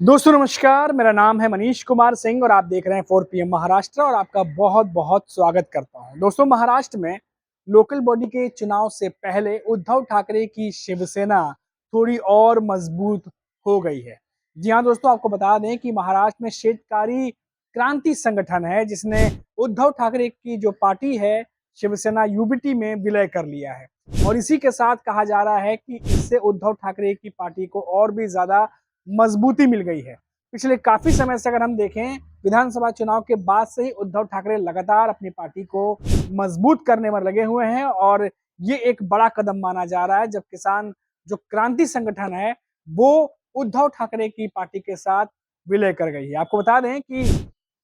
दोस्तों नमस्कार, मेरा नाम है मनीष कुमार सिंह और आप देख रहे हैं 4 पीएम महाराष्ट्र और आपका बहुत-बहुत स्वागत करता हूं। दोस्तों महाराष्ट्र में लोकल बॉडी के चुनाव से पहले उद्धव ठाकरे की शिवसेना थोड़ी और मजबूत हो गई है। जी हाँ दोस्तों, आपको बता दें कि महाराष्ट्र में शेतकारी क्रांति संगठन है जिसने उद्धव ठाकरे की जो पार्टी है शिवसेना यूबीटी में विलय कर लिया है और इसी के साथ कहा जा रहा है कि इससे उद्धव ठाकरे की पार्टी को और भी ज्यादा मजबूती मिल गई है। पिछले काफी समय से अगर हम देखें, विधानसभा चुनाव के बाद से ही उद्धव ठाकरे लगातार अपनी पार्टी को मजबूत करने में लगे हुए हैं और ये एक बड़ा कदम माना जा रहा है जब किसान जो क्रांति संगठन है वो उद्धव ठाकरे की पार्टी के साथ विलय कर गई है। आपको बता दें कि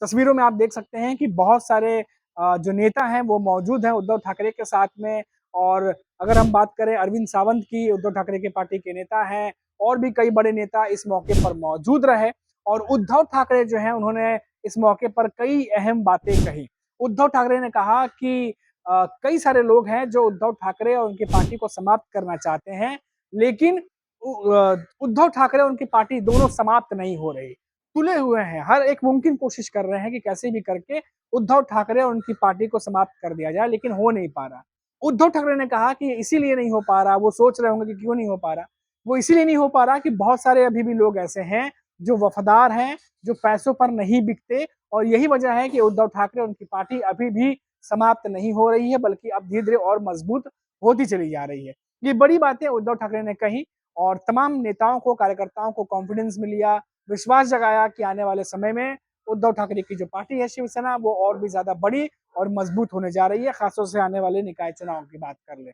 तस्वीरों में आप देख सकते हैं कि बहुत सारे जो नेता हैं वो मौजूद हैं उद्धव ठाकरे के साथ में। और अगर हम बात करें अरविंद सावंत की, उद्धव ठाकरे की पार्टी के नेता हैं और भी कई बड़े नेता इस मौके पर मौजूद रहे और उद्धव ठाकरे जो हैं उन्होंने इस मौके पर कई अहम बातें कही। उद्धव ठाकरे ने कहा कि कई सारे लोग हैं जो उद्धव ठाकरे और उनकी पार्टी को समाप्त करना चाहते हैं, लेकिन उद्धव ठाकरे और उनकी पार्टी दोनों समाप्त नहीं हो रही, तुले हुए हैं। हर एक मुमकिन कोशिश कर रहे हैं कि कैसे भी करके उद्धव ठाकरे और उनकी पार्टी को समाप्त कर दिया जाए, लेकिन हो नहीं पा रहा। उद्धव ठाकरे ने कहा कि इसीलिए नहीं हो पा रहा, वो सोच रहे होंगे कि क्यों नहीं हो पा रहा। वो इसीलिए नहीं हो पा रहा कि बहुत सारे अभी भी लोग ऐसे हैं जो वफादार हैं, जो पैसों पर नहीं बिकते और यही वजह है कि उद्धव ठाकरे और उनकी पार्टी अभी भी समाप्त नहीं हो रही है, बल्कि अब धीरे-धीरे और मजबूत होती चली जा रही है। ये बड़ी बातें उद्धव ठाकरे ने कही और तमाम नेताओं को, कार्यकर्ताओं को कॉन्फिडेंस में लिया, विश्वास जगाया कि आने वाले समय में उद्धव ठाकरे की जो पार्टी है शिवसेना वो और भी ज्यादा बड़ी और मजबूत होने जा रही है, खासतौर से आने वाले निकाय चुनाव की बात कर ले।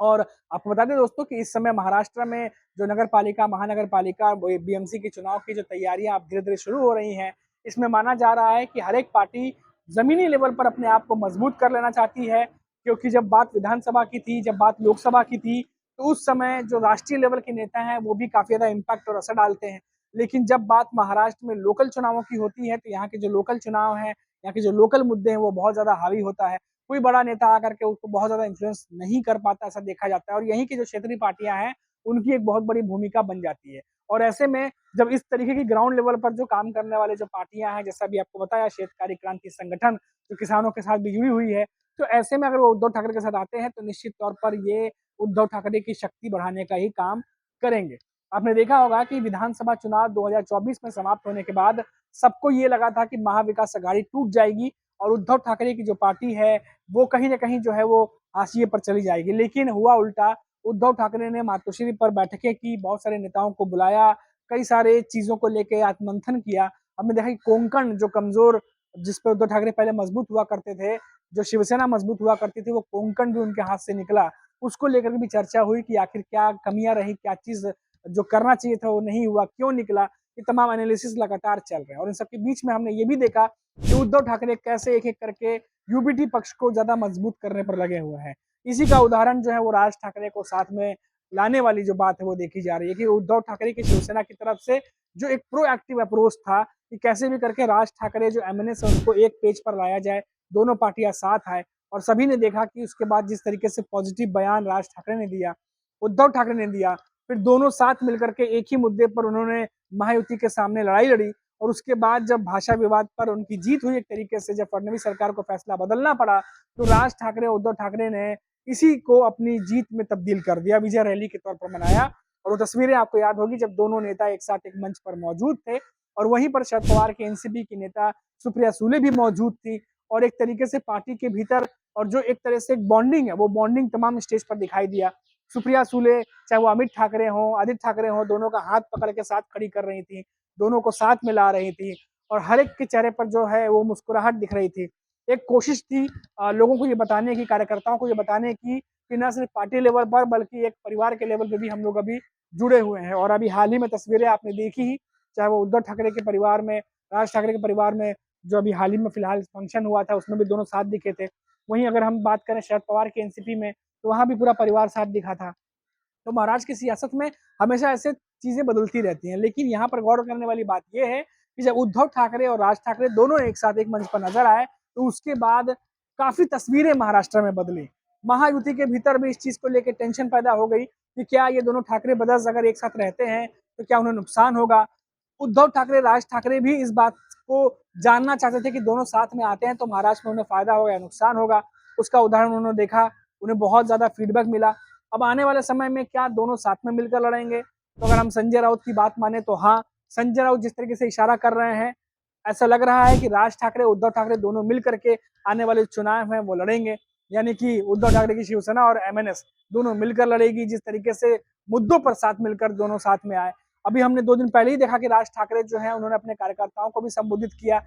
और आपको बता दें दोस्तों कि इस समय महाराष्ट्र में जो नगर पालिका, महानगर पालिका, बीएमसी के चुनाव की जो तैयारियां अब धीरे-धीरे शुरू हो रही हैं, इसमें माना जा रहा है कि हर एक पार्टी जमीनी लेवल पर अपने आप को मजबूत कर लेना चाहती है, क्योंकि जब बात विधानसभा की थी, जब बात लोकसभा की थी, तो उस समय जो राष्ट्रीय लेवल के नेता हैं, वो भी काफ़ी ज़्यादा इम्पैक्ट और असर डालते हैं। लेकिन जब बात महाराष्ट्र में लोकल चुनावों की होती है, तो यहाँ के जो लोकल चुनाव हैं, यहाँ के जो लोकल मुद्दे हैं, वो बहुत ज़्यादा हावी होता है। कोई बड़ा नेता आकर के उसको बहुत ज़्यादा इन्फ्लुएंस नहीं कर पाता, ऐसा देखा जाता है और यहीं की जो क्षेत्रीय पार्टियाँ हैं, उनकी एक बहुत बड़ी भूमिका बन जाती है। और ऐसे में जब इस तरीके की ग्राउंड लेवल पर जो काम करने वाले जो पार्टियाँ हैं, जैसा अभी आपको बताया शेतकारी क्रांति संगठन, जो किसानों के साथ भी जुड़ी हुई है, तो ऐसे में अगर वो उद्धव ठाकरे के साथ आते हैं, तो निश्चित तौर पर ये उद्धव ठाकरे की शक्ति बढ़ाने का ही काम करेंगे। आपने देखा होगा कि विधानसभा चुनाव 2024 में समाप्त होने के बाद सबको ये लगा था कि महाविकास अघाड़ी टूट जाएगी और उद्धव ठाकरे की जो पार्टी है वो कहीं न कहीं जो है वो हाशिए पर चली जाएगी। लेकिन हुआ उल्टा, उद्धव ठाकरे ने मातोश्री पर बैठकें की, बहुत सारे नेताओं को बुलाया, कई सारे चीज़ों को लेके आत्ममंथन किया। हमने देखा कि कोंकण जो कमज़ोर, जिस पे उद्धव ठाकरे पहले मजबूत हुआ करते थे, जो शिवसेना मजबूत हुआ करती थी, वो कोंकण भी उनके हाथ से निकला। उसको लेकर के भी चर्चा हुई कि आखिर क्या कमियाँ रही, क्या चीज़ जो करना चाहिए था वो नहीं हुआ, क्यों निकला? ये तमाम एनालिसिस लगातार चल रहे हैं और इन सब के बीच में हमने ये भी देखा कि उद्धव ठाकरे कैसे एक-एक करके यूबीटी पक्ष को ज़्यादा मजबूत करने पर लगे हुए हैं। इसी का उदाहरण जो है वो राज ठाकरे को साथ में लाने वाली जो बात है वो देखी जा रही है कि उद्धव ठाकरे की शिवसेना की तरफ से जो एक प्रोएक्टिव अप्रोच था कि कैसे भी करके राज ठाकरे जो एमएनएस है उनको एक पेज पर लाया जाए, दोनों पार्टियां साथ आए और सभी ने देखा कि उसके बाद जिस तरीके से पॉजिटिव बयान राज ठाकरे ने दिया, उद्धव ठाकरे ने दिया, फिर दोनों साथ मिलकर के एक ही मुद्दे पर उन्होंने महायुति के सामने लड़ाई लड़ी और उसके बाद जब भाषा विवाद पर उनकी जीत हुई एक तरीके से, जब फडणवीस सरकार को फैसला बदलना पड़ा, तो राज ठाकरे, उद्धव ठाकरे ने इसी को अपनी जीत में तब्दील कर दिया, विजय रैली के तौर पर मनाया। और वो तस्वीरें आपको याद होगी जब दोनों नेता एक साथ एक मंच पर मौजूद थे और वहीं पर शरद पवार के एनसीपी की नेता सुप्रिया सुले भी मौजूद थी और एक तरीके से पार्टी के भीतर और जो एक तरह से एक बॉन्डिंग है, वो बॉन्डिंग तमाम स्टेज पर दिखाई दिया। सुप्रिया सुले, चाहे वो अमित ठाकरे हों, आदित्य ठाकरे हों, दोनों का हाथ पकड़ के साथ खड़ी कर रही थी, दोनों को साथ में ला रही थी और हर एक के चेहरे पर जो है वो मुस्कुराहट दिख रही थी। एक कोशिश थी लोगों को ये बताने की, कार्यकर्ताओं को ये बताने की कि न सिर्फ पार्टी लेवल पर बल्कि एक परिवार के लेवल पे भी हम लोग अभी जुड़े हुए हैं। और अभी हाल ही में तस्वीरें आपने देखी ही, चाहे वो उद्धव ठाकरे के परिवार में, राज ठाकरे के परिवार में, जो अभी हाल ही में फिलहाल फंक्शन हुआ था उसमें भी दोनों साथ दिखे थे। वहीं अगर हम बात करें शरद पवार के एनसीपी में, तो वहाँ भी पूरा परिवार साथ दिखा था। तो महाराष्ट्र की सियासत में हमेशा ऐसे चीजें बदलती रहती हैं, लेकिन यहाँ पर गौर करने वाली बात यह है कि जब उद्धव ठाकरे और राज ठाकरे दोनों एक साथ एक मंच पर नजर आए, तो उसके बाद काफी तस्वीरें महाराष्ट्र में बदली। महायुति के भीतर भी इस चीज को लेकर टेंशन पैदा हो गई कि क्या ये दोनों ठाकरे ब्रदर्स अगर एक साथ रहते हैं तो क्या उन्हें नुकसान होगा। उद्धव ठाकरे, राज ठाकरे भी इस बात को जानना चाहते थे कि दोनों साथ में आते हैं तो महाराष्ट्र में उन्हें फायदा होगा या नुकसान होगा। उसका उदाहरण उन्होंने देखा, उन्हें बहुत ज्यादा फीडबैक मिला। अब आने वाले समय में क्या दोनों साथ में मिलकर लड़ेंगे? तो अगर हम संजय राउत की बात माने तो हाँ, संजय राउत जिस तरीके से इशारा कर रहे हैं, ऐसा लग रहा है कि राज ठाकरे, उद्धव ठाकरे दोनों मिल करके आने वाले चुनाव हैं वो लड़ेंगे। यानी कि उद्धव ठाकरे की शिवसेना और एमएनएस दोनों मिलकर लड़ेगी, जिस तरीके से मुद्दों पर साथ मिलकर दोनों साथ में आए। अभी हमने 2 दिन पहले ही देखा कि राज ठाकरे जो है उन्होंने अपने कार्यकर्ताओं को भी संबोधित किया,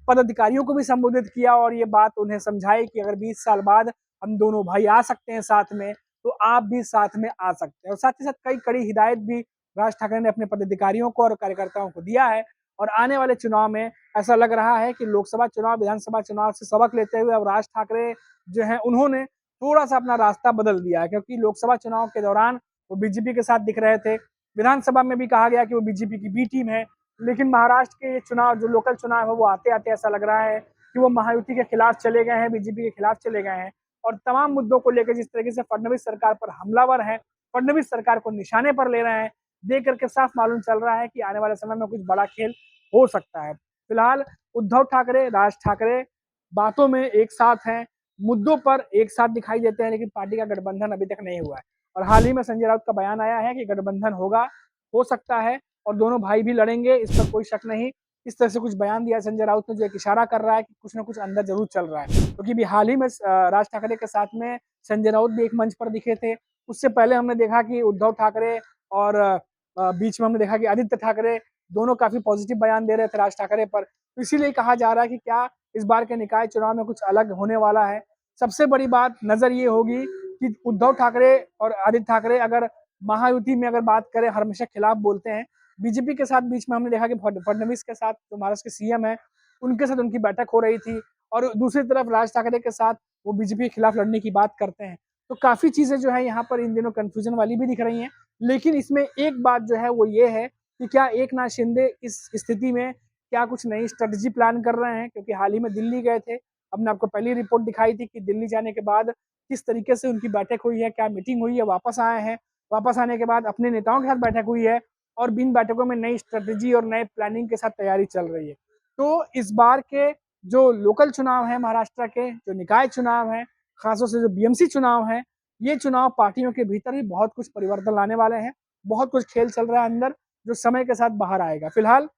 पदाधिकारियों को भी संबोधित किया और ये बात उन्हें समझाई कि अगर 20 साल बाद हम दोनों भाई आ सकते हैं साथ में, तो आप भी साथ में आ सकते हैं। और साथ ही साथ कई कड़ी हिदायत भी राज ठाकरे ने अपने पदाधिकारियों को और कार्यकर्ताओं को दिया है। और आने वाले चुनाव में ऐसा लग रहा है कि लोकसभा चुनाव, विधानसभा चुनाव से सबक लेते हुए अब राज ठाकरे जो है उन्होंने थोड़ा सा अपना रास्ता बदल दिया है, क्योंकि लोकसभा चुनाव के दौरान वो बीजेपी के साथ दिख रहे थे, विधानसभा में भी कहा गया कि वो बीजेपी की बी टीम है, लेकिन महाराष्ट्र के चुनाव, जो लोकल चुनाव है, वो आते आते ऐसा लग रहा है कि वो महायुति के खिलाफ चले गए हैं, बीजेपी के खिलाफ चले गए हैं। और तमाम मुद्दों को लेकर जिस तरीके से फडणवीस सरकार पर हमलावर हैं, फडणवीस सरकार को निशाने पर ले रहे हैं, देख करके साफ मालूम चल रहा है कि आने वाले समय में कुछ बड़ा खेल हो सकता है। फिलहाल उद्धव ठाकरे, राज ठाकरे बातों में एक साथ हैं, मुद्दों पर एक साथ दिखाई देते हैं, लेकिन पार्टी का गठबंधन अभी तक नहीं हुआ है। और हाल ही में संजय राउत का बयान आया है कि गठबंधन होगा, हो सकता है, और दोनों भाई भी लड़ेंगे, इस पर कोई शक नहीं। इस तरह से कुछ बयान दिया संजय राउत ने, जो एक इशारा कर रहा है कि कुछ ना कुछ अंदर जरूर चल रहा है। क्योंकि अभी हाल ही में राज ठाकरे के साथ में संजय राउत भी एक मंच पर दिखे थे। उससे पहले हमने देखा कि उद्धव ठाकरे और बीच में हमने देखा कि आदित्य ठाकरे दोनों काफी पॉजिटिव बयान दे रहे थे राज ठाकरे पर। तो इसीलिए कहा जा रहा है कि क्या इस बार के निकाय चुनाव में कुछ अलग होने वाला है। सबसे बड़ी बात नजर ये होगी कि उद्धव ठाकरे और आदित्य ठाकरे अगर महायुति में अगर बात करें, हमेशा खिलाफ बोलते हैं। बीजेपी के साथ बीच में हमने देखा कि फडणवीस के साथ, जो महाराष्ट्र के सीएम है, उनके साथ उनकी बैठक हो रही थी, और दूसरी तरफ राज ठाकरे के साथ वो बीजेपी के खिलाफ लड़ने की बात करते हैं। तो काफी चीजें जो है यहाँ पर इन दिनों कंफ्यूजन वाली भी दिख रही हैं। लेकिन इसमें एक बात जो है वो ये है कि क्या एकनाथ शिंदे इस स्थिति में क्या कुछ नई स्ट्रेटजी प्लान कर रहे हैं, क्योंकि हाल ही में दिल्ली गए थे। हमने आपको पहली रिपोर्ट दिखाई थी कि दिल्ली जाने के बाद किस तरीके से उनकी बैठक हुई है, क्या मीटिंग हुई है, वापस आए हैं, वापस आने के बाद अपने नेताओं के साथ बैठक हुई है, और बिन बैठकों में नई स्ट्रेटजी और नए प्लानिंग के साथ तैयारी चल रही है। तो इस बार के जो लोकल चुनाव है महाराष्ट्र के, जो निकाय चुनाव है, खासतौर से जो बीएमसी चुनाव है, ये चुनाव पार्टियों के भीतर भी बहुत कुछ परिवर्तन लाने वाले हैं। बहुत कुछ खेल चल रहा है अंदर, जो समय के साथ बाहर आएगा। फिलहाल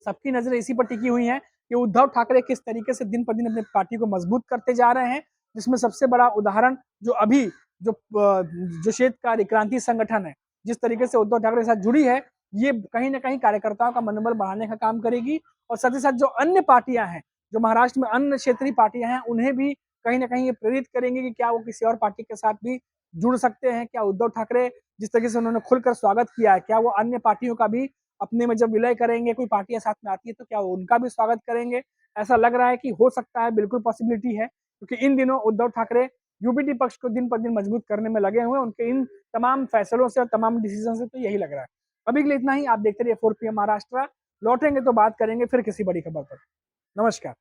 सबकी नजर इसी पर टिकी हुई है कि उद्धव ठाकरे किस तरीके से दिन पर दिन अपनी पार्टी को मजबूत करते जा रहे हैं, जिसमें सबसे बड़ा उदाहरण जो अभी जो श्वेत क्रांति संगठन है, जिस तरीके से उद्धव ठाकरे के साथ जुड़ी है, ये कहीं ना कहीं कार्यकर्ताओं का मनोबल बढ़ाने का काम करेगी। और साथ ही साथ जो अन्य पार्टियां हैं, जो महाराष्ट्र में अन्य क्षेत्रीय पार्टियां हैं, उन्हें भी कहीं ना कहीं ये प्रेरित करेंगे कि क्या वो किसी और पार्टी के साथ भी जुड़ सकते हैं। क्या उद्धव ठाकरे जिस तरीके से उन्होंने खुलकर स्वागत किया है, क्या वो अन्य पार्टियों का भी अपने में जब विलय करेंगे, कोई पार्टियां साथ में आती है तो क्या वो उनका भी स्वागत करेंगे? ऐसा लग रहा है कि हो सकता है, बिल्कुल पॉसिबिलिटी है, क्योंकि इन दिनों उद्धव ठाकरे यूपीटी पक्ष को दिन पर दिन मजबूत करने में लगे हुए हैं। उनके इन तमाम फैसलों से और तमाम डिसीजन से तो यही लग रहा है। अभी के लिए इतना ही। आप देखते रहिए 4 PM महाराष्ट्र। लौटेंगे तो बात करेंगे फिर किसी बड़ी खबर पर। नमस्कार।